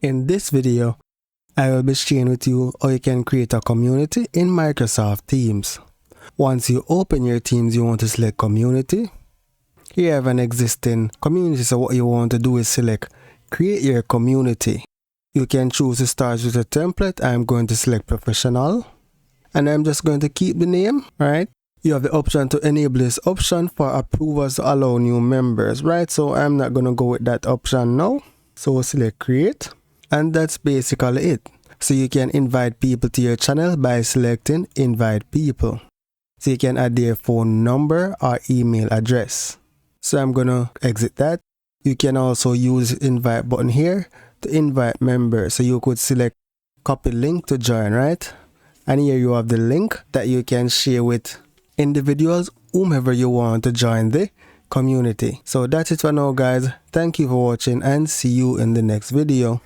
In this video, I will be sharing with you how you can create a community in Microsoft Teams. Once you open your Teams, you want to select community. Here you have an existing community, so what you want to do is select create your community. You can choose to start with a template. I'm going to select professional and I'm just going to keep the name, right? You have the option to enable this option for approvers to allow new members, right? So I'm not going to go with that option now. So select create, and that's basically it. So you can invite people to your channel by selecting invite people. So you can add their phone number or email address. So I'm going to exit that. You can also use the invite button here to invite members. So you could select copy link to join, right? And here you have the link that you can share with individuals, whomever you want to join the community. So that's it for now, guys. Thank you for watching and see you in the next video.